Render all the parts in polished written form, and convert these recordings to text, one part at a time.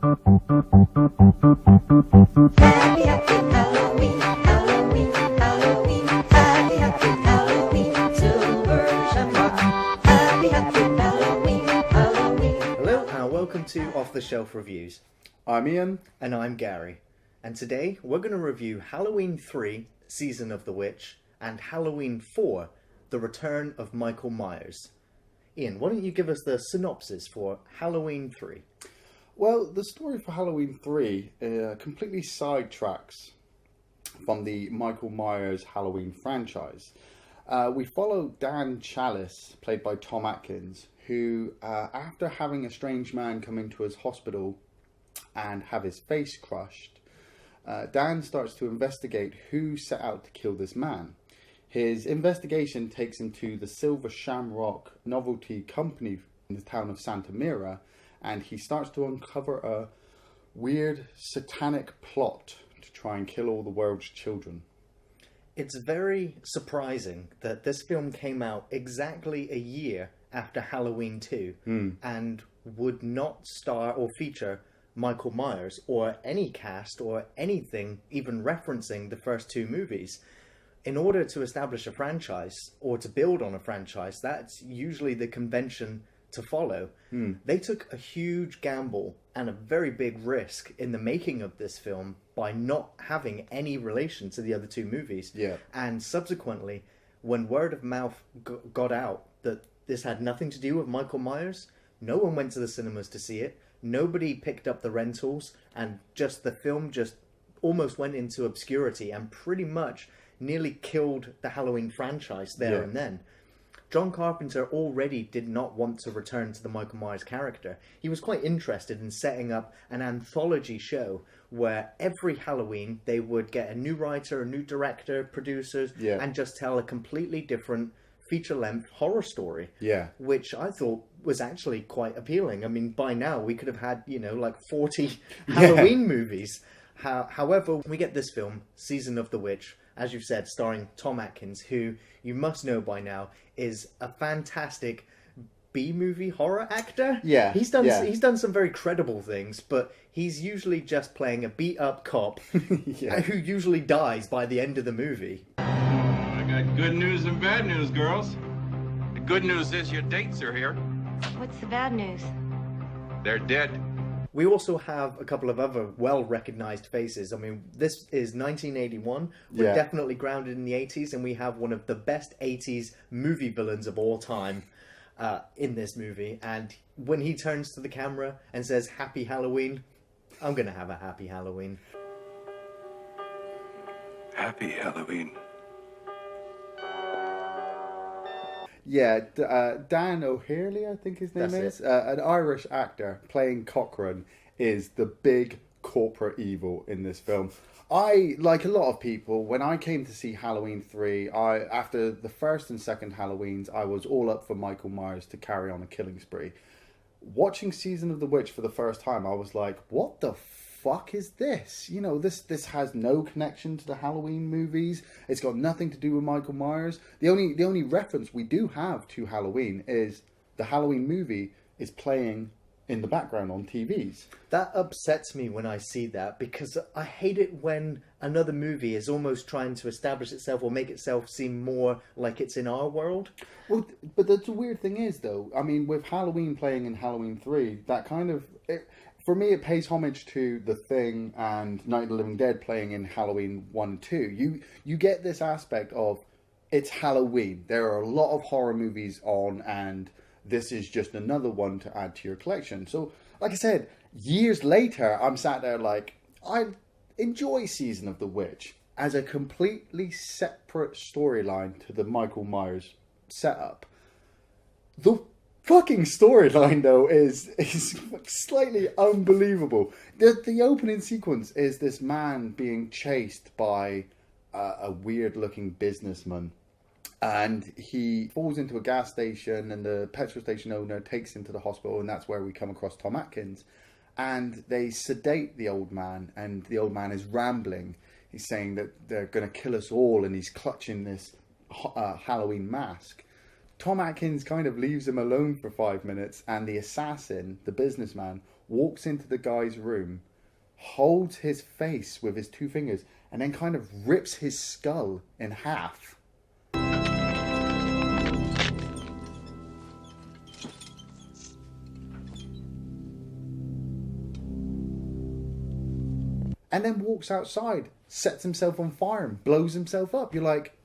Happy, happy Halloween, Halloween, Halloween. Happy, happy Halloween, silver shamrock. Happy, happy Halloween, Halloween. Hello and welcome to Off the Shelf Reviews. I'm Iain. And I'm Gary. And today we're going to review Halloween 3, Season of the Witch, and Halloween 4, The Return of Michael Myers. Iain, why don't you give us the synopsis for Halloween 3? Well, the story for Halloween 3 completely sidetracks from the Michael Myers Halloween franchise. We follow Dan Chalice, played by Tom Atkins, who, after having a strange man come into his hospital and have his face crushed, Dan starts to investigate who set out to kill this man. His investigation takes him to the Silver Shamrock Novelty Company in the town of Santa Mira, and he starts to uncover a weird satanic plot to try and kill all the world's children. It's very surprising that this film came out exactly a year after Halloween 2 and would not star or feature Michael Myers or any cast or anything even referencing the first two movies. In order to establish a franchise or to build on a franchise, that's usually the convention to follow. They took a huge gamble and a very big risk in the making of this film by not having any relation to the other two movies. Yeah. And subsequently, when word of mouth got out that this had nothing to do with Michael Myers, no one went to the cinemas to see it. Nobody picked up the rentals, and just the film just almost went into obscurity and pretty much nearly killed the Halloween franchise there and then. John Carpenter already did not want to return to the Michael Myers character. He was quite interested in setting up an anthology show where every Halloween they would get a new writer, a new director, producers, and just tell a completely different feature-length horror story. Yeah. Which I thought was actually quite appealing. I mean, by now we could have had, like 40 Halloween movies. However, we get this film, Season of the Witch, as you've said, starring Tom Atkins, who you must know by now is a fantastic B-movie horror actor. Yeah, he's done some very credible things, but he's usually just playing a beat-up cop who usually dies by the end of the movie. I got good news and bad news, girls. The good news is your dates are here. What's the bad news? They're dead. We also have a couple of other well-recognised faces. I mean, this is 1981. We're definitely grounded in the 80s, and we have one of the best 80s movie villains of all time in this movie. And when he turns to the camera and says, "Happy Halloween," I'm going to have a happy Halloween. Happy Halloween. Yeah, Dan O'Hurley, I think his name is. An Irish actor playing Cochrane is the big corporate evil in this film. I, like a lot of people, when I came to see Halloween 3, after the first and second Halloweens, I was all up for Michael Myers to carry on a killing spree. Watching Season of the Witch for the first time, I was like, what the fuck is this? This has no connection to the Halloween movies. It's got nothing to do with Michael Myers. The only reference we do have to Halloween is the Halloween movie is playing in the background on TVs. That upsets me when I see that, because I hate it when another movie is almost trying to establish itself or make itself seem more like it's in our world. Well, but the weird thing is, though, I mean, with Halloween playing in Halloween 3, that kind of... For me, it pays homage to The Thing and Night of the Living Dead playing in Halloween 1 and 2. You get this aspect of, it's Halloween. There are a lot of horror movies on, and this is just another one to add to your collection. So, like I said, years later, I'm sat there like, I enjoy Season of the Witch as a completely separate storyline to the Michael Myers setup. The fucking storyline, though, is slightly unbelievable. The opening sequence is this man being chased by a weird-looking businessman, and he falls into a gas station, and the petrol station owner takes him to the hospital, and that's where we come across Tom Atkins. And they sedate the old man, and the old man is rambling. He's saying that they're going to kill us all, and he's clutching this Halloween mask. Tom Atkins kind of leaves him alone for 5 minutes, and the assassin, the businessman, walks into the guy's room, holds his face with his 2 fingers, and then kind of rips his skull in half. And then walks outside, sets himself on fire and blows himself up. You're like...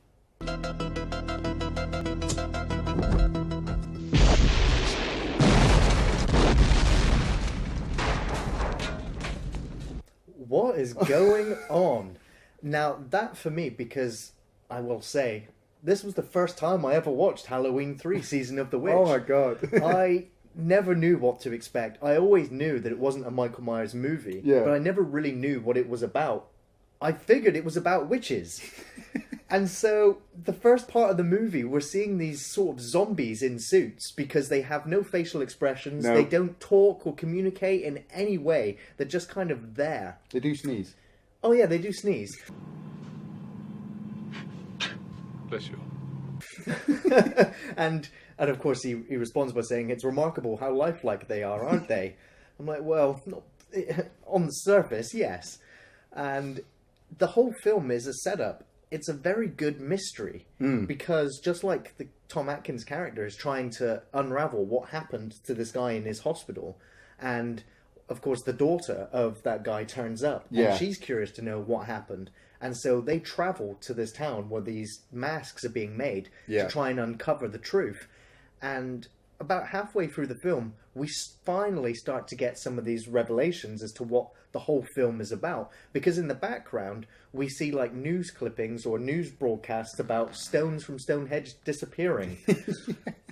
What is going on? Now, that for me, because I will say, this was the first time I ever watched Halloween 3 Season of the Witch. Oh my god. I never knew what to expect. I always knew that it wasn't a Michael Myers movie, but I never really knew what it was about. I figured it was about witches. And so the first part of the movie, we're seeing these sort of zombies in suits because they have no facial expressions. No. They don't talk or communicate in any way. They're just kind of there. They do sneeze. Oh yeah, they do sneeze. Bless you. and of course he responds by saying, it's remarkable how lifelike they are, aren't they? I'm like, well, not, on the surface, yes. And the whole film is a setup. It's a very good mystery because just like the Tom Atkins character is trying to unravel what happened to this guy in his hospital, and of course the daughter of that guy turns up and she's curious to know what happened, and so they travel to this town where these masks are being made to try and uncover the truth. And about halfway through the film, we finally start to get some of these revelations as to what the whole film is about. Because in the background, we see like news clippings or news broadcasts about stones from Stonehenge disappearing.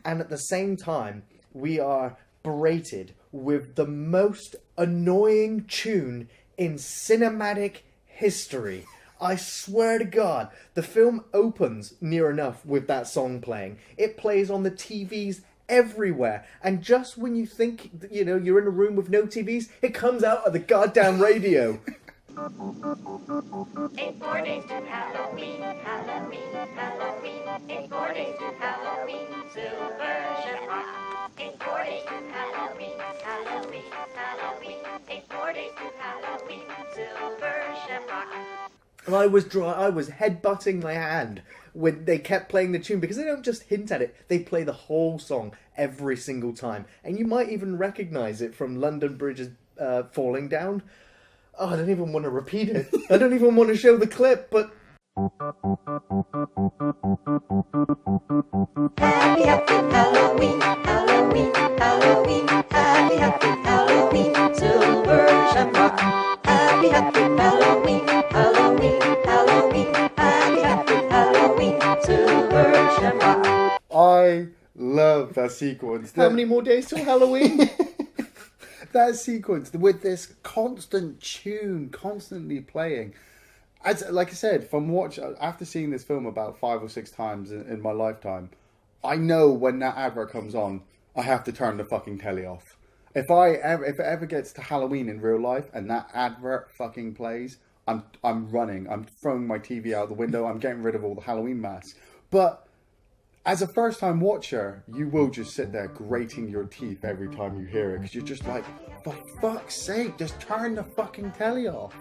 And at the same time, we are berated with the most annoying tune in cinematic history. I swear to God, the film opens near enough with that song playing. It plays on the TVs everywhere, and just when you think, you know, you're in a room with no TVs, it comes out of the goddamn radio. 8 more days to Halloween, Halloween, Halloween. 8 more days to Halloween, Silver Shamrock. 8 more days to Halloween, Halloween, Halloween. 8 more days to Halloween, Silver Shamrock. And I was headbutting my hand when they kept playing the tune, because they don't just hint at it, they play the whole song every single time. And you might even recognise it from London Bridges Falling Down. Oh, I don't even want to repeat it. I don't even want to show the clip, but... Happy, happy Halloween, Halloween, Halloween. Happy, happy Halloween, Silver Shamrock. Happy, happy Halloween, Halloween, Halloween. Happy, happy Halloween, Silver Shamrock. I love that sequence. How many more days till Halloween? That sequence with this constant tune constantly playing. As like I said, after seeing this film about 5 or 6 times in my lifetime, I know when that advert comes on, I have to turn the fucking telly off. If it ever gets to Halloween in real life and that advert fucking plays, I'm running. I'm throwing my TV out the window. I'm getting rid of all the Halloween masks. But as a first-time watcher, you will just sit there grating your teeth every time you hear it, because you're just like, for fuck's sake, just turn the fucking telly off.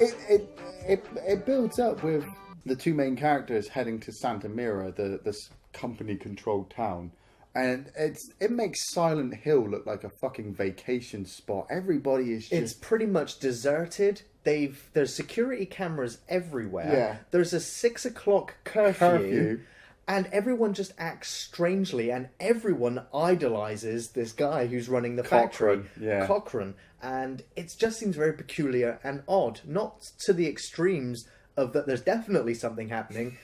It builds up with the 2 main characters heading to Santa Mira, this company-controlled town, and it makes Silent Hill look like a fucking vacation spot. Everybody is just... It's pretty much deserted. There's security cameras everywhere. Yeah. There's a 6 o'clock curfew. And everyone just acts strangely, and everyone idolizes this guy who's running the factory, Cochrane. And it just seems very peculiar and odd. Not to the extremes of that there's definitely something happening,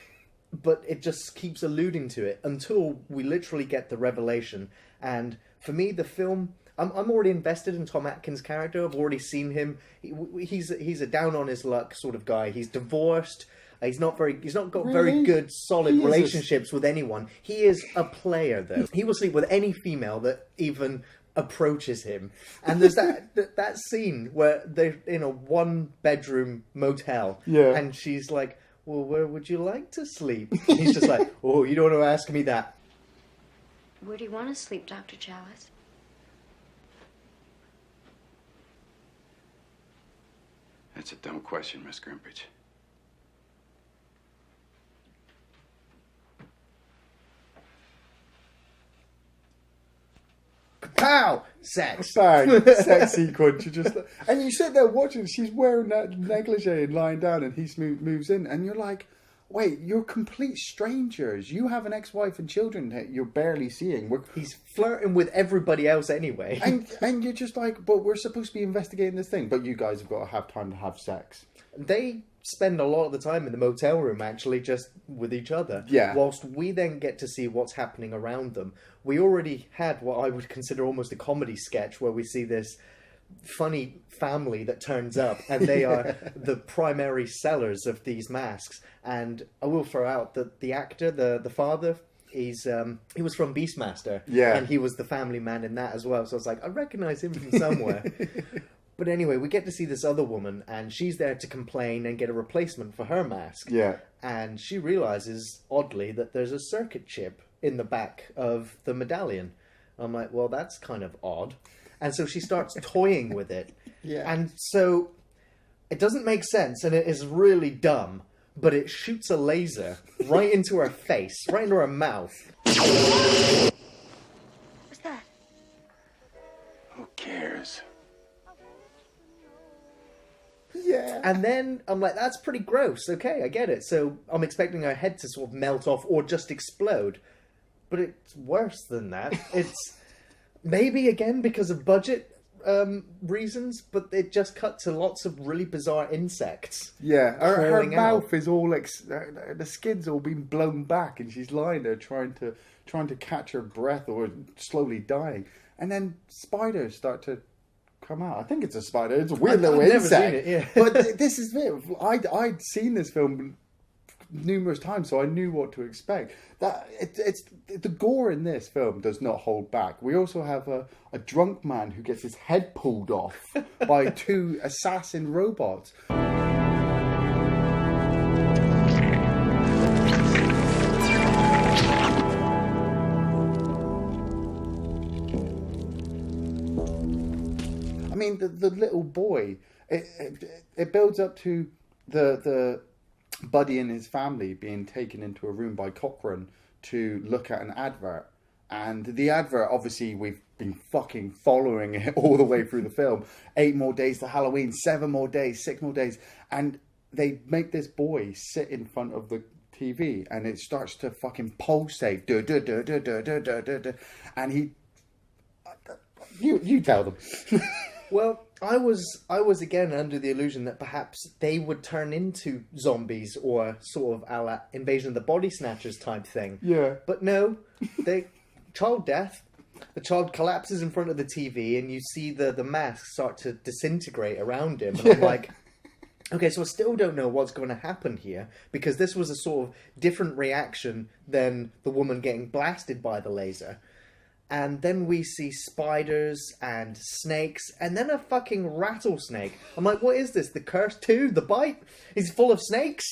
but it just keeps alluding to it until we literally get the revelation. And for me, the film... I'm already invested in Tom Atkins' character. I've already seen him. He's a down-on-his-luck sort of guy. He's divorced. He's not got very good, solid relationships with anyone. He is a player, though. He will sleep with any female that even approaches him. And there's that scene where they're in a 1-bedroom motel, and she's like, "Well, where would you like to sleep?" And he's just like, "Oh, you don't want to ask me that." Where do you want to sleep, Dr. Chalice? That's a dumb question, Miss Grimbridge. Pow! Sex. Bang, sex sequence. You just and you sit there watching. She's wearing that negligee and lying down, and he moves in, and you're like, "Wait, you're complete strangers. You have an ex-wife and children that you're barely seeing. He's flirting with everybody else anyway." And you're just like, "But we're supposed to be investigating this thing. But you guys have got to have time to have sex." They spend a lot of the time in the motel room, actually, just with each other. Yeah. Whilst we then get to see what's happening around them. We already had what I would consider almost a comedy sketch where we see this funny family that turns up, and they are the primary sellers of these masks. And I will throw out that the actor, the father, he was from Beastmaster. Yeah. And he was the family man in that as well. So I was like, I recognise him from somewhere. But anyway, we get to see this other woman, and she's there to complain and get a replacement for her mask. Yeah. And she realises, oddly, that there's a circuit chip in the back of the medallion. I'm like, well, that's kind of odd. And so she starts toying with it. Yeah. And so it doesn't make sense, and it is really dumb, but it shoots a laser right into her face, right into her mouth. What's that? Who cares? Yeah. And then I'm like, that's pretty gross. Okay, I get it. So I'm expecting her head to sort of melt off or just explode. But it's worse than that. It's maybe, again, because of budget reasons, but it just cut to lots of really bizarre insects. Yeah, her crawling mouth out. is all the skin's all been blown back, and she's lying there trying to catch her breath or slowly dying, and then spiders start to come out. I think it's a spider. It's a weird little I've never insect. seen it, yeah. But this is it. I'd seen this film numerous times, so I knew what to expect. That it's the gore in this film does not hold back. We also have a drunk man who gets his head pulled off by two assassin robots. I mean, the little boy, it builds up to the Buddy and his family being taken into a room by Cochrane to look at an advert. And the advert, obviously, we've been fucking following it all the way through the film. 8 more days to Halloween, 7 more days, 6 more days. And they make this boy sit in front of the TV, and it starts to fucking pulsate. Duh, duh, duh, duh, duh, duh, duh, duh, duh. And he... You tell them. Well, I was again under the illusion that perhaps they would turn into zombies or sort of a la Invasion of the Body Snatchers type thing. Yeah. But no, child death. The child collapses in front of the TV, and you see the mask start to disintegrate around him. And I'm like, okay, so I still don't know what's going to happen here, because this was a sort of different reaction than the woman getting blasted by the laser. And then we see spiders and snakes, and then a fucking rattlesnake. I'm like, what is this? The Curse 2? The Bite? He's full of snakes?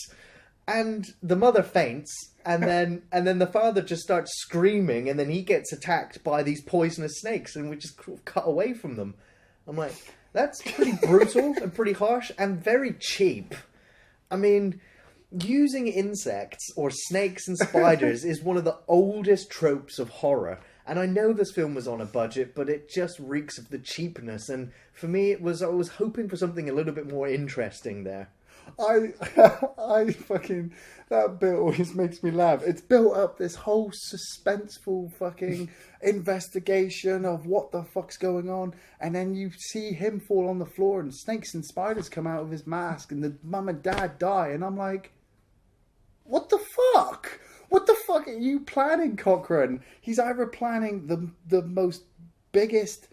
And the mother faints, and then the father just starts screaming, and then he gets attacked by these poisonous snakes, and we just cut away from them. I'm like, that's pretty brutal and pretty harsh and very cheap. I mean, using insects or snakes and spiders is one of the oldest tropes of horror. And I know this film was on a budget, but it just reeks of the cheapness. And for me, I was hoping for something a little bit more interesting there. I fucking, that bit always makes me laugh. It's built up this whole suspenseful fucking investigation of what the fuck's going on, and then you see him fall on the floor and snakes and spiders come out of his mask, and the mum and dad die, and I'm like, what the fuck? What the fuck are you planning, Cochrane? He's either planning the most biggest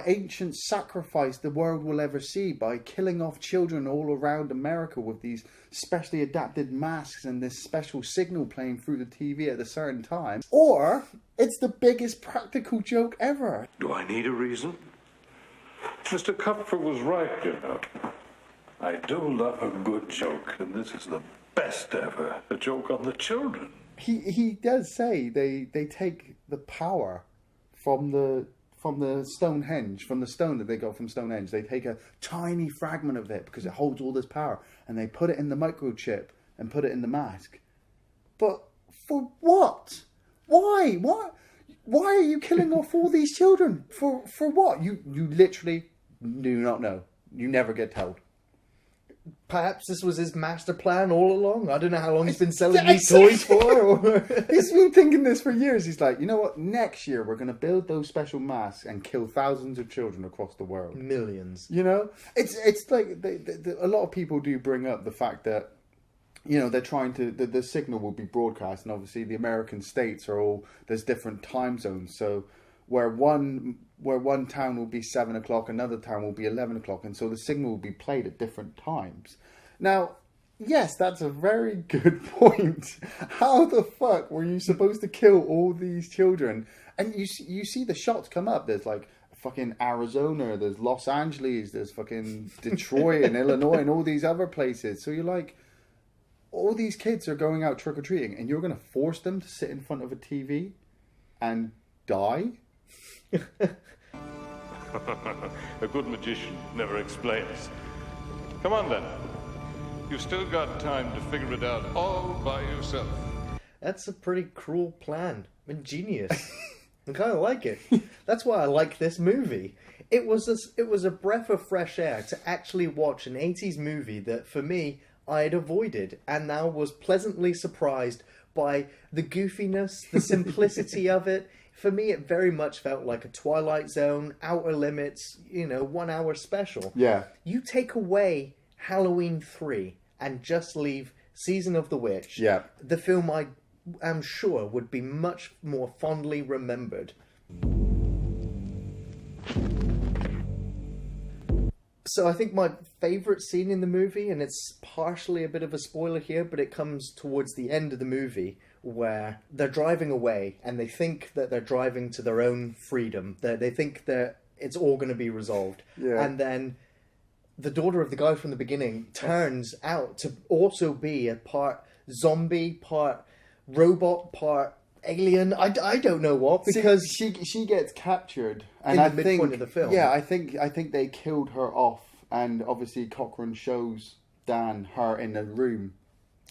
ancient sacrifice the world will ever see by killing off children all around America with these specially adapted masks and this special signal playing through the TV at a certain time, or it's the biggest practical joke ever. Do I need a reason? Mr. Cupfer was right, you know. I do love a good joke, and this is the best ever. A joke on the children. He does say they take the power from the the Stonehenge, from the stone that they got from Stonehenge. They take a tiny fragment of it because it holds all this power, and they put it in the microchip and put it in the mask. But for what? Why? What? Why are you killing off all these children? For what? You literally do not know. You never get told. Perhaps this was his master plan all along. I don't know how long he's been selling these toys for. Or... He's been thinking this for years. He's like, you know what? Next year we're going to build those special masks and kill thousands of children across the world. Millions. You know, it's like a lot of people do bring up the fact that, you know, they're trying to the signal will be broadcast, and obviously the American states are all, there's different time zones. So where one town will be 7 o'clock, another town will be 11 o'clock, and so the signal will be played at different times. Now, yes, that's a very good point. How the fuck were you supposed to kill all these children? And you see the shots come up. There's like fucking Arizona, there's Los Angeles, there's fucking Detroit and Illinois and all these other places. So you're like, all these kids are going out trick-or-treating, and you're going to force them to sit in front of a TV and die? A good magician never explains. Come on then. You've still got time to figure it out all by yourself. That's a pretty cruel plan. Ingenious. I kind of like it. That's why I like this movie. It was a breath of fresh air to actually watch an 80s movie that, for me, I had avoided, and now was pleasantly surprised by the goofiness, the simplicity of it. For me, it very much felt like a Twilight Zone, Outer Limits, 1 hour special. Yeah. You take away Halloween 3 and just leave Season of the Witch. Yeah. The film, I am sure, would be much more fondly remembered. So I think my favourite scene in the movie, and it's partially a bit of a spoiler here, but it comes towards the end of the movie, where they're driving away and they think that they're driving to their own freedom. They think that it's all going to be resolved. Yeah. And then the daughter of the guy from the beginning turns out to also be a part zombie, part robot, part alien. I don't know what, because she gets captured, and in the midpoint of the film. Yeah, I think they killed her off, and obviously Cochran shows Dan her in the room,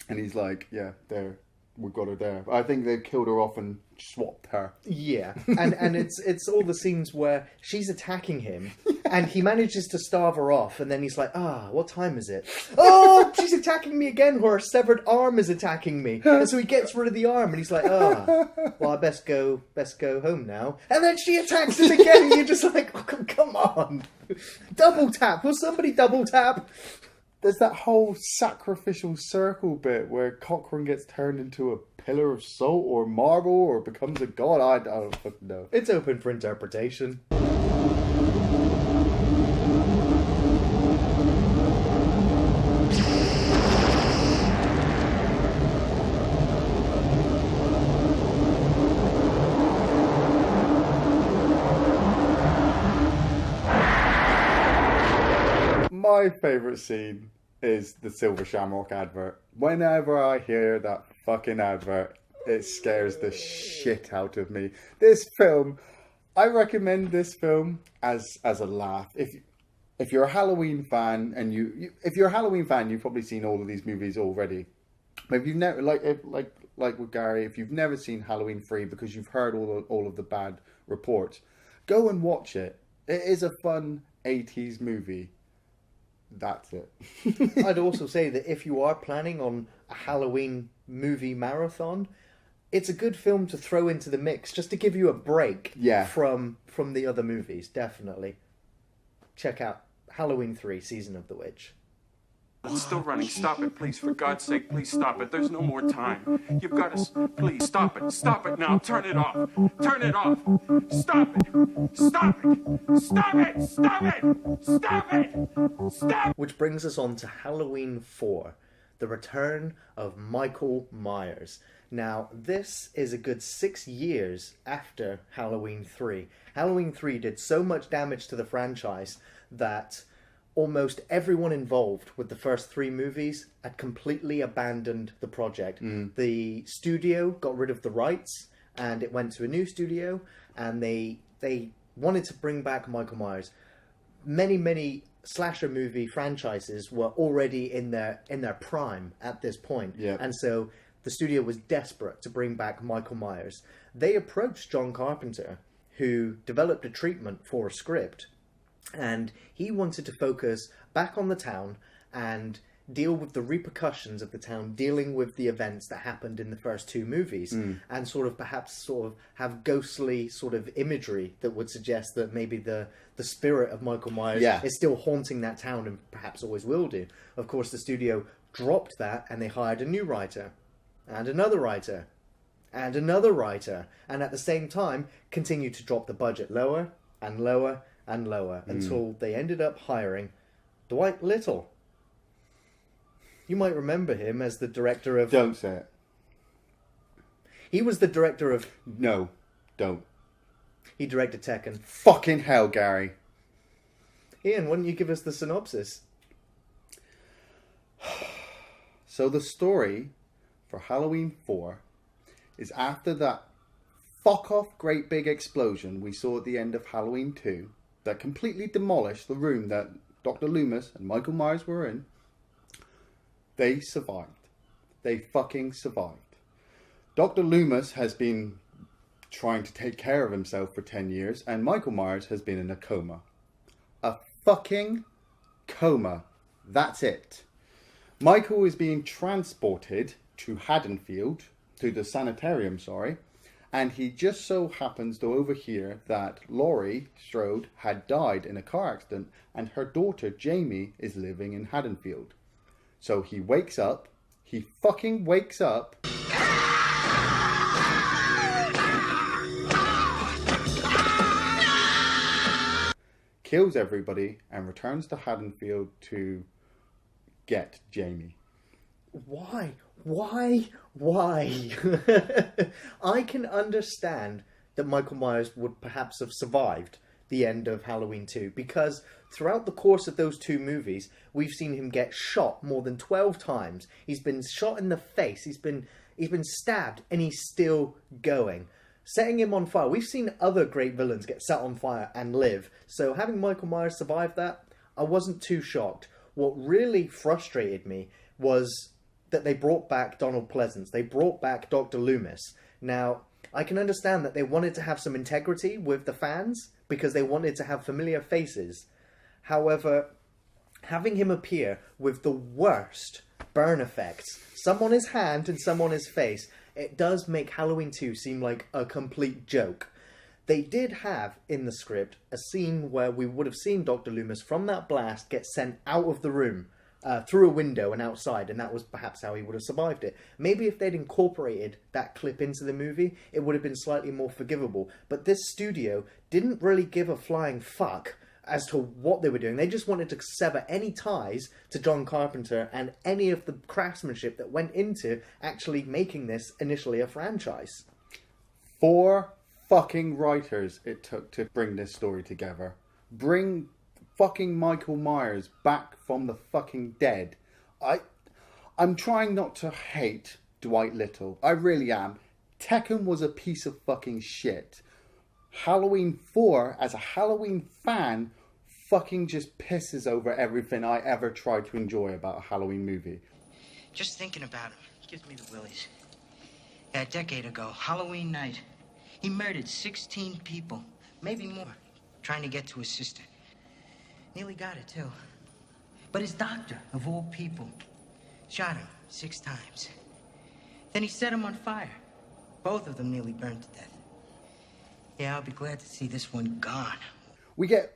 and he's like, yeah, there, we've got her there. But I think they killed her off and swapped her. Yeah, and it's all the scenes where she's attacking him, and he manages to starve her off, and then he's like, what time is it? Oh, she's attacking me again, her severed arm is attacking me. And so he gets rid of the arm, and he's like, well, I best go home now. And then she attacks him again, and you're just like, oh, come on. Double tap, will somebody double tap? There's that whole sacrificial circle bit where Cochran gets turned into a pillar of salt or marble or becomes a god. I don't fucking know. It's open for interpretation. My favourite scene is the Silver Shamrock advert. Whenever I hear that fucking advert, it scares the shit out of me. This film, I recommend this film as a laugh. If you're a Halloween fan, and if you're a Halloween fan, you've probably seen all of these movies already. But if you've never, like with Gary, if you've never seen Halloween 3 because you've heard all of the bad reports, go and watch it. It is a fun 80s movie. That's it. I'd also say that if you are planning on a Halloween movie marathon, it's a good film to throw into the mix just to give you a break from the other movies, definitely. Check out Halloween 3, Season of the Witch. It's still running. Stop it, please. For God's sake, please stop it. There's no more time. You've got to... Please, stop it. Stop it now. Turn it off. Turn it off. Stop it. Stop it. Stop it. Stop it. Stop it. Stop. Which brings us on to Halloween 4, the return of Michael Myers. Now, this is a good 6 years after Halloween 3. Halloween 3 did so much damage to the franchise that almost everyone involved with the first 3 movies had completely abandoned the project. The studio got rid of the rights, and it went to a new studio, and they wanted to bring back Michael Myers. Many slasher movie franchises were already in their prime at this point. Yeah. And so the studio was desperate to bring back Michael Myers. They approached John Carpenter, who developed a treatment for a script, and he wanted to focus back on the town and deal with the repercussions of the town, dealing with the events that happened in the first two movies, and perhaps have ghostly sort of imagery that would suggest that maybe the spirit of Michael Myers is still haunting that town and perhaps always will do. Of course, the studio dropped that and they hired a new writer, and another writer, and another writer, and at the same time continued to drop the budget lower and lower and lower until they ended up hiring Dwight Little. You might remember him as the director of... Don't say it. He was the director of... No, don't. He directed Tekken. Fucking hell, Gary. Ian, why don't you give us the synopsis? So the story for Halloween 4 is after that fuck-off great big explosion we saw at the end of Halloween 2 that completely demolished the room that Dr. Loomis and Michael Myers were in. They survived. They fucking survived. Dr. Loomis has been trying to take care of himself for 10 years, and Michael Myers has been in a coma. A fucking coma. That's it. Michael is being transported to Haddonfield, to the sanitarium, and he just so happens to overhear that Laurie Strode had died in a car accident, and her daughter Jamie is living in Haddonfield. So he wakes up, he fucking wakes up, kills everybody, and returns to Haddonfield to get Jamie. Why? I can understand that Michael Myers would perhaps have survived the end of Halloween 2, because throughout the course of those two movies, we've seen him get shot more than 12 times. He's been shot in the face, he's been stabbed, and he's still going. Setting him on fire. We've seen other great villains get set on fire and live, so having Michael Myers survive that, I wasn't too shocked. What really frustrated me was that they brought back Donald Pleasence. They brought back Dr. Loomis. Now, I can understand that they wanted to have some integrity with the fans because they wanted to have familiar faces. However, having him appear with the worst burn effects, some on his hand and some on his face, it does make Halloween 2 seem like a complete joke. They did have in the script a scene where we would have seen Dr. Loomis from that blast get sent out of the room through a window and outside, and that was perhaps how he would have survived it. Maybe if they'd incorporated that clip into the movie, it would have been slightly more forgivable. But this studio didn't really give a flying fuck as to what they were doing. They just wanted to sever any ties to John Carpenter and any of the craftsmanship that went into actually making this initially a franchise. 4 fucking writers it took to bring this story together. Bring fucking Michael Myers back from the fucking dead. I'm trying not to hate Dwight Little. I really am. Tekken was a piece of fucking shit. Halloween 4, as a Halloween fan, fucking just pisses over everything I ever tried to enjoy about a Halloween movie. Just thinking about him gives me the willies. A decade ago, Halloween night, he murdered 16 people, maybe more, trying to get to his sister. Nearly got it, too. But his doctor, of all people, shot him 6 times. Then he set him on fire. Both of them nearly burned to death. Yeah, I'll be glad to see this one gone. We get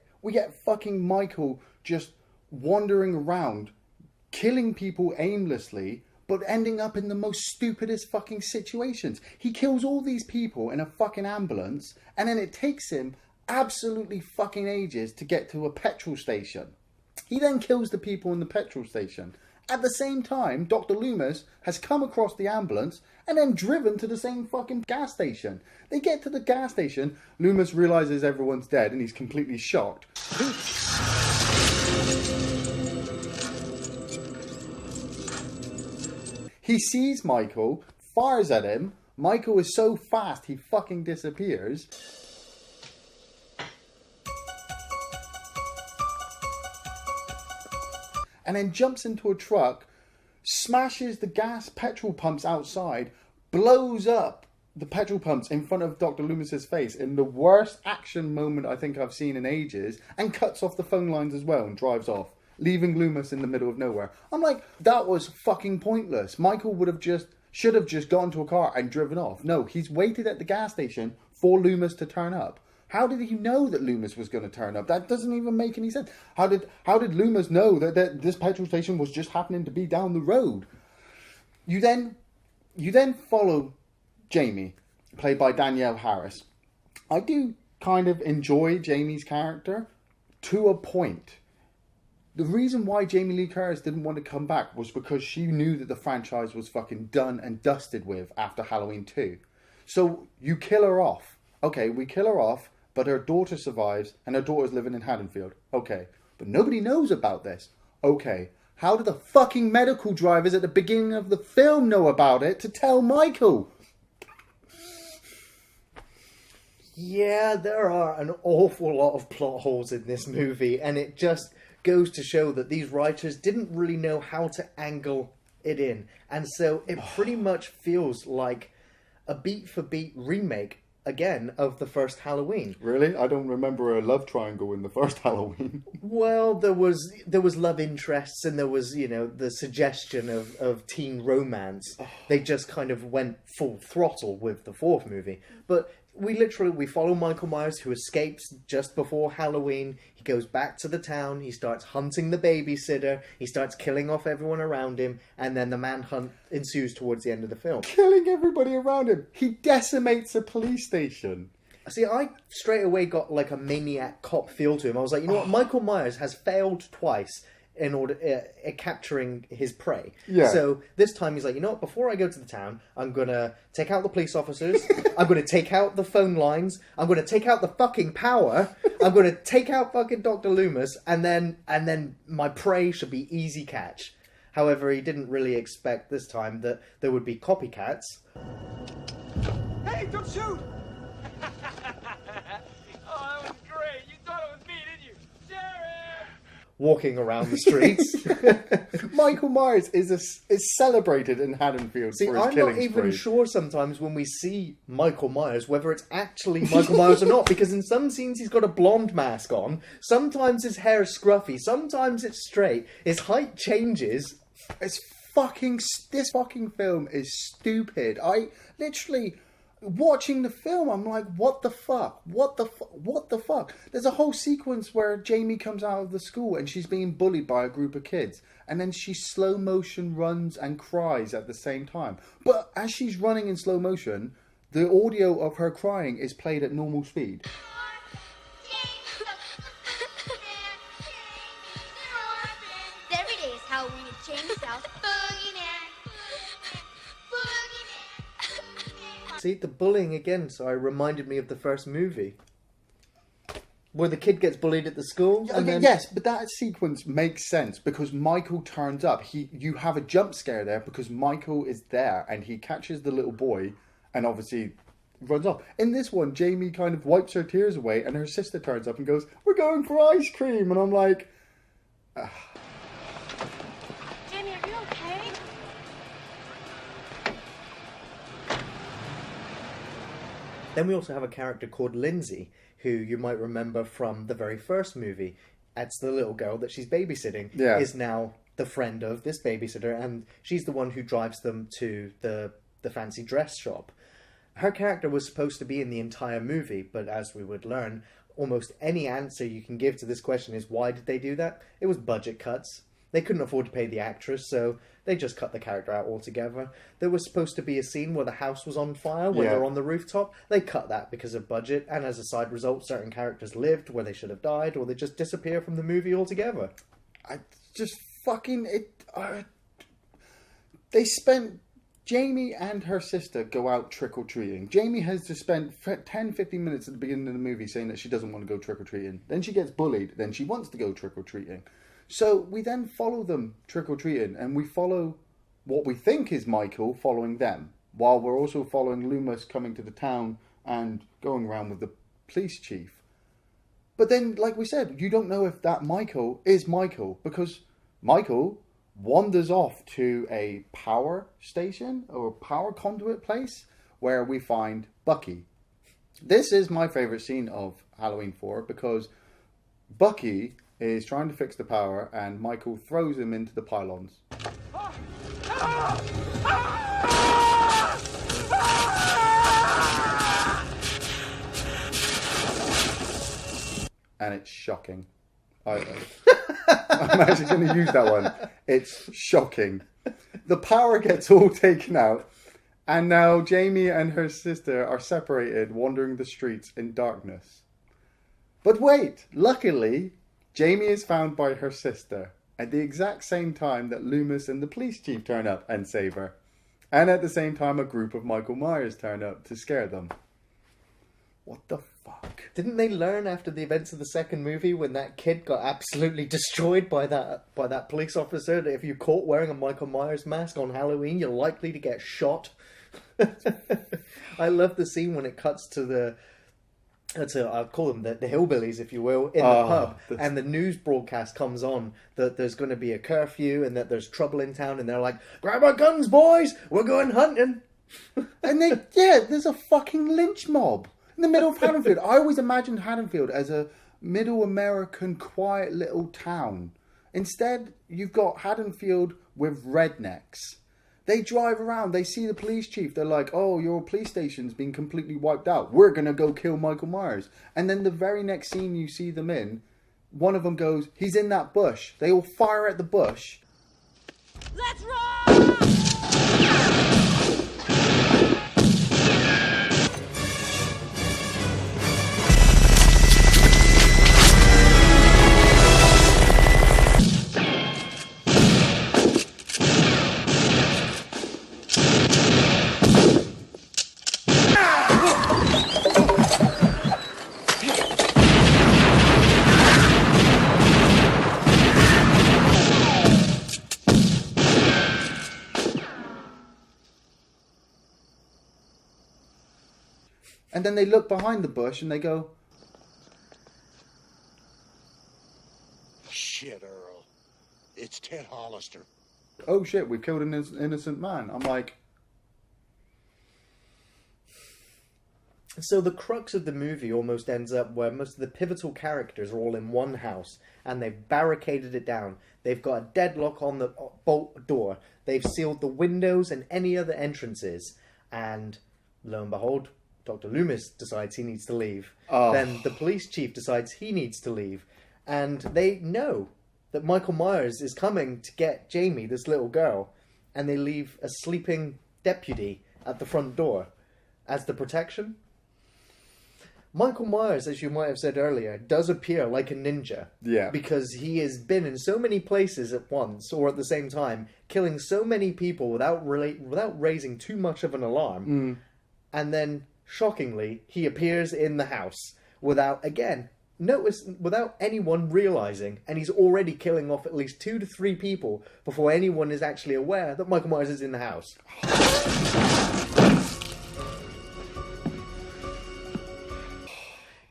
fucking Michael just wandering around, killing people aimlessly, but ending up in the most stupidest fucking situations. He kills all these people in a fucking ambulance, and then it takes him absolutely fucking ages to get to a petrol station. He then kills the people in the petrol station. At the same time, Dr. Loomis has come across the ambulance and then driven to the same fucking gas station. They get to the gas station, Loomis realizes everyone's dead and he's completely shocked. He sees Michael, fires at him. Michael is so fast he fucking disappears. and then jumps into a truck, smashes the petrol pumps outside, blows up the petrol pumps in front of Dr. Loomis's face in the worst action moment I think I've seen in ages, and cuts off the phone lines as well and drives off, leaving Loomis in the middle of nowhere. I'm like, that was fucking pointless. Michael should have just got into a car and driven off. No, he's waited at the gas station for Loomis to turn up. How did he know that Loomis was going to turn up? That doesn't even make any sense. How did Loomis know that this petrol station was just happening to be down the road? You then follow Jamie, played by Danielle Harris. I do kind of enjoy Jamie's character to a point. The reason why Jamie Lee Curtis didn't want to come back was because she knew that the franchise was fucking done and dusted with after Halloween 2. So you kill her off. Okay, we kill her off, but her daughter survives, and her daughter's living in Haddonfield. Okay, but nobody knows about this. Okay, how do the fucking medical drivers at the beginning of the film know about it to tell Michael? Yeah, there are an awful lot of plot holes in this movie, and it just goes to show that these writers didn't really know how to angle it in. And so it pretty much feels like a beat-for-beat remake, again, of the first Halloween. Really? I don't remember a love triangle in the first Halloween. Well, there was love interests, and there was, the suggestion of teen romance. They just kind of went full throttle with the fourth movie. But we follow Michael Myers, who escapes just before Halloween. He goes back to the town. He starts hunting the babysitter. He starts killing off everyone around him. And then the manhunt ensues towards the end of the film. Killing everybody around him. He decimates a police station. See, I straight away got like a maniac cop feel to him. I was like, you know what? Michael Myers has failed twice in order at capturing his prey. Yeah. So this time he's like, you know what? Before I go to the town, I'm going to take out the police officers. I'm going to take out the phone lines. I'm going to take out the fucking power. I'm going to take out fucking Dr. Loomis. And then my prey should be easy catch. However, he didn't really expect this time that there would be copycats. Hey, don't shoot! Oh, that was great. You thought it was me, didn't you? Sheriff! Walking around the streets. Michael Myers is celebrated in Haddonfield See, for his I'm killing not even spree. sure sometimes when we see Michael Myers whether it's actually Michael Myers or not, because in some scenes he's got a blonde mask on, sometimes his hair is scruffy, sometimes it's straight, his height changes. This fucking film is stupid. I literally, watching the film, I'm like, what the fuck? What the fuck? There's a whole sequence where Jamie comes out of the school and she's being bullied by a group of kids. And then she slow motion runs and cries at the same time. But as she's running in slow motion, the audio of her crying is played at normal speed. Every day is Halloween at James South. See, the bullying again, sorry, reminded me of the first movie. Where the kid gets bullied at the school. And then... Yes, but that sequence makes sense because Michael turns up. You have a jump scare there because Michael is there and he catches the little boy and obviously runs off. In this one, Jamie kind of wipes her tears away and her sister turns up and goes, "We're going for ice cream." And I'm like... Jamie, are you okay? Then we also have a character called Lindsay, who you might remember from the very first movie. That's the little girl that she's babysitting, is now the friend of this babysitter, and she's the one who drives them to the fancy dress shop. Her character was supposed to be in the entire movie, but as we would learn, almost any answer you can give to this question is, why did they do that? It was budget cuts. They couldn't afford to pay the actress, so they just cut the character out altogether. There was supposed to be a scene where the house was on fire, where they're on the rooftop. They cut that because of budget, and as a side result, certain characters lived where they should have died, or they just disappear from the movie altogether. They spent... Jamie and her sister go out trick-or-treating. Jamie has to spend 10-15 minutes at the beginning of the movie saying that she doesn't want to go trick-or-treating. Then she gets bullied. Then she wants to go trick-or-treating. So we then follow them trick-or-treating, and we follow what we think is Michael following them, while we're also following Loomis coming to the town and going around with the police chief. But then, like we said, you don't know if that Michael is Michael, because Michael wanders off to a power station or power conduit place where we find Bucky. This is my favourite scene of Halloween 4 because Bucky is trying to fix the power and Michael throws him into the pylons. And it's shocking. I'm actually going to use that one. It's shocking. The power gets all taken out, and now Jamie and her sister are separated, wandering the streets in darkness. But wait, luckily, Jamie is found by her sister at the exact same time that Loomis and the police chief turn up and save her. And at the same time, a group of Michael Myers turn up to scare them. What the fuck? Didn't they learn after the events of the second movie when that kid got absolutely destroyed by that police officer that if you're caught wearing a Michael Myers mask on Halloween, you're likely to get shot? I love the scene when it cuts to I'll call them the hillbillies, if you will, in the pub, and the news broadcast comes on that there's going to be a curfew and that there's trouble in town, and they're like, "Grab our guns, boys! We're going hunting!" And there's a fucking lynch mob in the middle of Haddonfield. I always imagined Haddonfield as a middle American, quiet little town. Instead, you've got Haddonfield with rednecks. They drive around, they see the police chief, they're like, "Oh, your police station's been completely wiped out. We're going to go kill Michael Myers." And then the very next scene you see them in, one of them goes, "He's in that bush." They all fire at the bush. Let's run! And then they look behind the bush and they go, "Shit, Earl. It's Ted Hollister." "Oh shit, we killed an innocent man." I'm like... So the crux of the movie almost ends up where most of the pivotal characters are all in one house and they've barricaded it down. They've got a deadlock on the bolt door. They've sealed the windows and any other entrances. And lo and behold, Dr. Loomis decides he needs to leave. Oh. Then the police chief decides he needs to leave. And they know that Michael Myers is coming to get Jamie, this little girl. And they leave a sleeping deputy at the front door as the protection. Michael Myers, as you might have said earlier, does appear like a ninja. Yeah. Because he has been in so many places at once, or at the same time, killing so many people without raising too much of an alarm. And then, shockingly, he appears in the house without anyone realizing, and he's already killing off at least 2 to 3 people before anyone is actually aware that Michael Myers is in the house.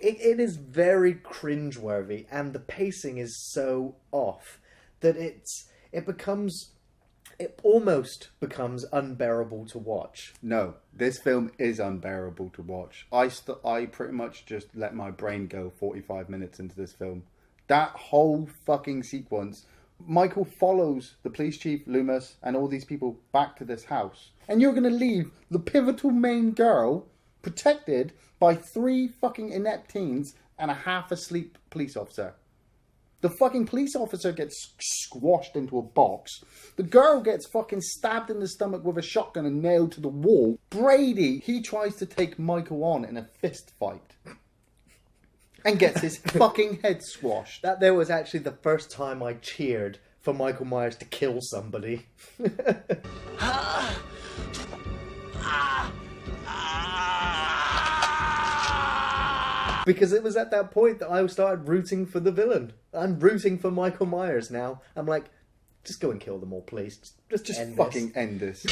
It is very cringeworthy, and the pacing is so off that it almost becomes unbearable to watch. No, this film is unbearable to watch. I pretty much just let my brain go 45 minutes into this film. That whole fucking sequence, Michael follows the police chief, Loomis, and all these people back to this house. And you're going to leave the pivotal main girl protected by 3 fucking inept teens and a half-asleep police officer. The fucking police officer gets squashed into a box. The girl gets fucking stabbed in the stomach with a shotgun and nailed to the wall. Brady, he tries to take Michael on in a fist fight. And gets his fucking head squashed. That there was actually the first time I cheered for Michael Myers to kill somebody. Because it was at that point that I started rooting for the villain. I'm rooting for Michael Myers now. I'm like, just go and kill them all, please. Just end fucking this. end this.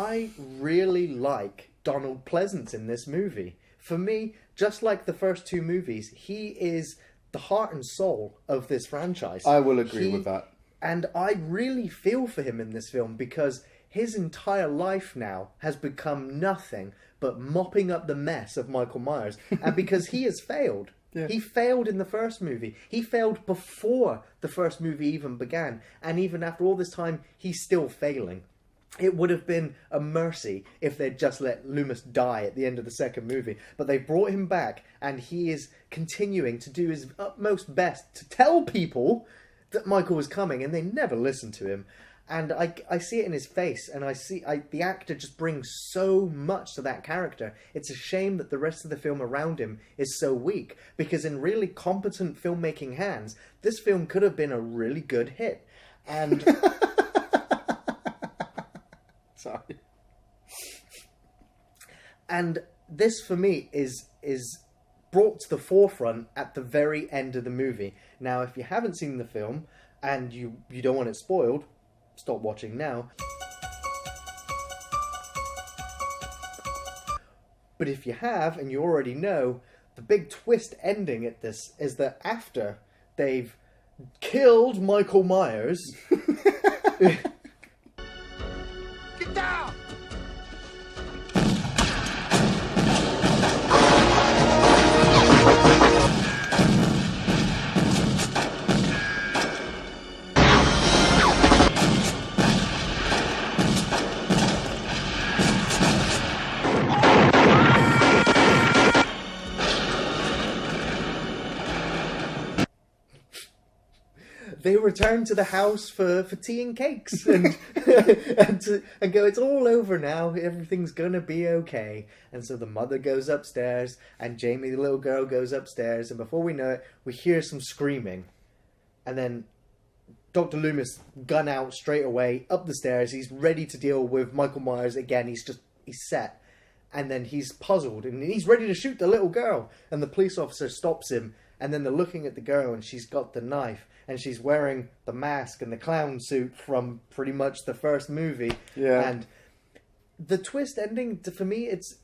I really like Donald Pleasence in this movie. For me, just like the first two movies, he is the heart and soul of this franchise. I will agree with that. And I really feel for him in this film because his entire life now has become nothing but mopping up the mess of Michael Myers. And because he has failed. Yeah. He failed in the first movie. He failed before the first movie even began. And even after all this time, he's still failing. It would have been a mercy if they'd just let Loomis die at the end of the second movie. But they brought him back, and he is continuing to do his utmost best to tell people that Michael was coming, and they never listen to him. And I see it in his face, and the actor just brings so much to that character. It's a shame that the rest of the film around him is so weak, because in really competent filmmaking hands, this film could have been a really good hit. And... Sorry. And this, for me, is brought to the forefront at the very end of the movie. Now, if you haven't seen the film, and you don't want it spoiled... Stop watching now. But if you have, and you already know, the big twist ending at this is that after they've killed Michael Myers... Get down! They return to the house for tea and cakes and and go, it's all over now, everything's gonna be okay. And so the mother goes upstairs and Jamie, the little girl, goes upstairs, and before we know it, we hear some screaming. And then Dr. Loomis, gun out straight away, up the stairs, he's ready to deal with Michael Myers again, he's set. And then he's puzzled and he's ready to shoot the little girl. And the police officer stops him, and then they're looking at the girl and she's got the knife. And she's wearing the mask and the clown suit from pretty much the first movie. Yeah. And the twist ending, for me, it's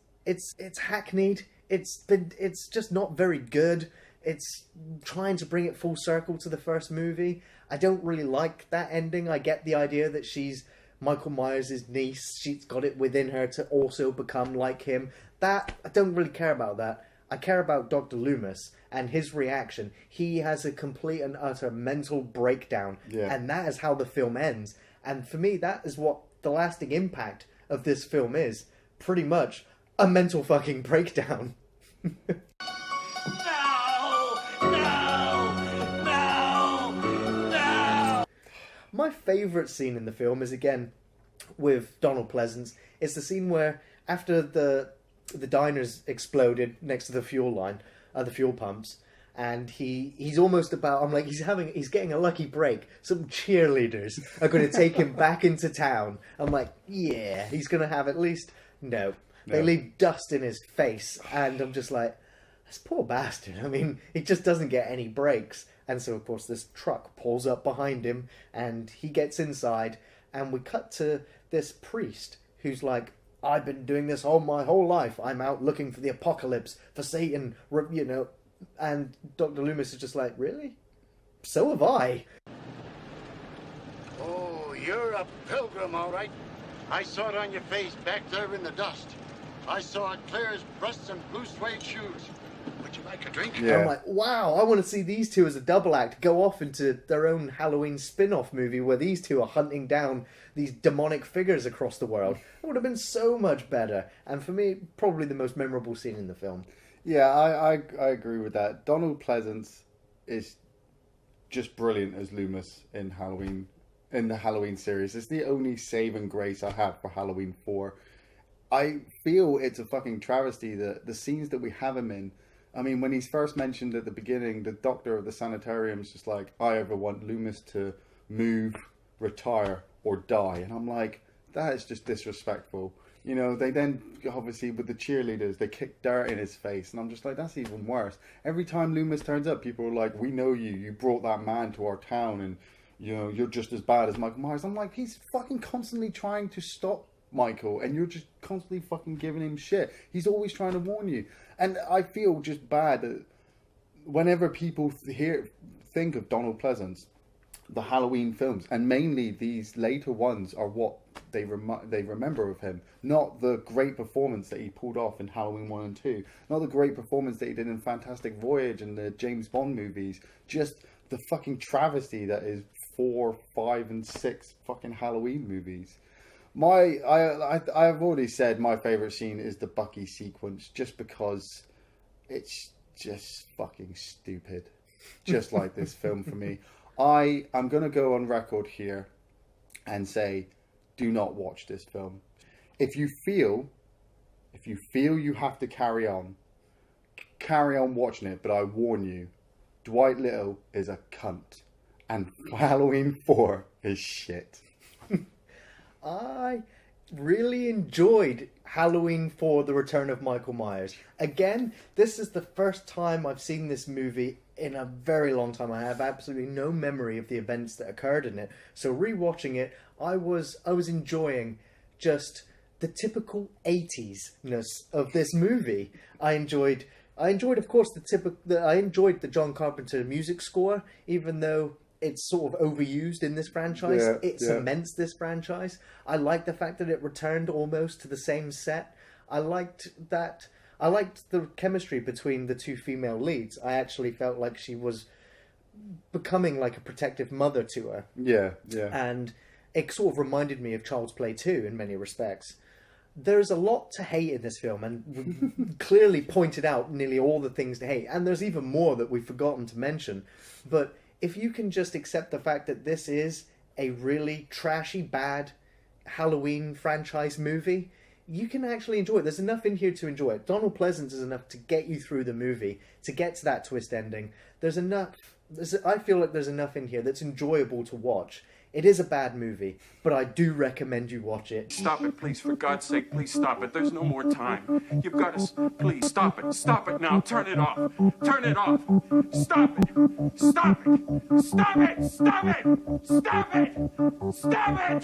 hackneyed. It's just not very good. It's trying to bring it full circle to the first movie. I don't really like that ending. I get the idea that she's Michael Myers' niece. She's got it within her to also become like him. That, I don't really care about that. I care about Dr. Loomis and his reaction. He has a complete and utter mental breakdown. Yeah. And that is how the film ends. And for me, that is what the lasting impact of this film is. Pretty much a mental fucking breakdown. No! My favourite scene in the film is, again, with Donald Pleasence. It's the scene where, after the diner's exploded next to the fuel line, the fuel pumps, and he's almost about, I'm like, he's getting a lucky break. Some cheerleaders are going to take him back into town. I'm like, yeah, he's going to have at least, no. They leave dust in his face, and I'm just like, this poor bastard. I mean, he just doesn't get any breaks. And so, of course, this truck pulls up behind him, and he gets inside, and we cut to this priest who's like, I've been doing this my whole life. I'm out looking for the apocalypse, for Satan, you know. And Dr. Loomis is just like, really? So have I. Oh, you're a pilgrim, all right. I saw it on your face back there in the dust. I saw it clear as breasts and blue suede shoes. Would you like a drink? Yeah. I'm like, wow, I want to see these two as a double act go off into their own Halloween spin-off movie where these two are hunting down these demonic figures across the world. It would have been so much better. And for me, probably the most memorable scene in the film. Yeah, I agree with that. Donald Pleasence is just brilliant as Loomis in the Halloween series. It's the only saving grace I have for Halloween 4. I feel it's a fucking travesty that the scenes that we have him in, I mean, when he's first mentioned at the beginning, the doctor of the sanitarium is just like, I ever want Loomis to move, retire, or die. And I'm like, that is just disrespectful. You know, they then, obviously, with the cheerleaders, they kick dirt in his face. And I'm just like, that's even worse. Every time Loomis turns up, people are like, we know you. You brought that man to our town. And, you know, you're just as bad as Michael Myers. I'm like, he's fucking constantly trying to stop Michael, and you're just constantly fucking giving him shit. He's always trying to warn you. And I feel just bad that whenever people think of Donald Pleasence, the Halloween films, and mainly these later ones, are what they remember of him. Not the great performance that he pulled off in Halloween 1 and 2. Not the great performance that he did in Fantastic Voyage and the James Bond movies. Just the fucking travesty that is 4, 5, and 6 fucking Halloween movies. I've already said my favourite scene is the Bucky sequence, just because it's just fucking stupid. Just like this film for me. I'm going to go on record here and say, do not watch this film. If you feel you have to carry on watching it, but I warn you, Dwight Little is a cunt, and Halloween 4 is shit. I really enjoyed Halloween 4, The Return of Michael Myers. Again, this is the first time I've seen this movie in a very long time. I have absolutely no memory of the events that occurred in it. So rewatching it, I was enjoying just the typical 80s-ness of this movie. I enjoyed, of course, I enjoyed the John Carpenter music score, even though it's sort of overused in this franchise. It cements this franchise. I like the fact that it returned almost to the same set. I liked the chemistry between the two female leads. I actually felt like she was becoming like a protective mother to her. Yeah. And it sort of reminded me of Child's Play 2 in many respects. There's a lot to hate in this film, and we clearly pointed out nearly all the things to hate. And there's even more that we've forgotten to mention. But if you can just accept the fact that this is a really trashy, bad Halloween franchise movie, you can actually enjoy it. There's enough in here to enjoy it. Donald Pleasence is enough to get you through the movie, to get to that twist ending. I feel like there's enough in here that's enjoyable to watch. It is a bad movie, but I do recommend you watch it. Stop it, please, for God's sake, please stop it. There's no more time. You've got to, please, stop it. Stop it now. Turn it off. Turn it off. Stop it. Stop it. Stop it. Stop it. Stop it. Stop it.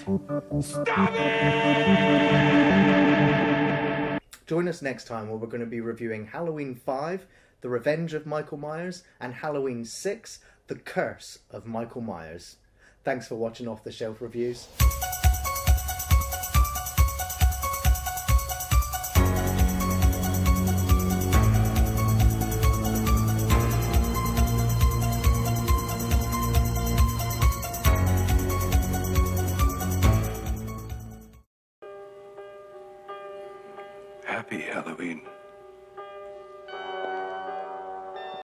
Stop it. Join us next time where we're going to be reviewing Halloween 5, The Revenge of Michael Myers, and Halloween 6, The Curse of Michael Myers. Thanks for watching Off the Shelf Reviews. Happy Halloween.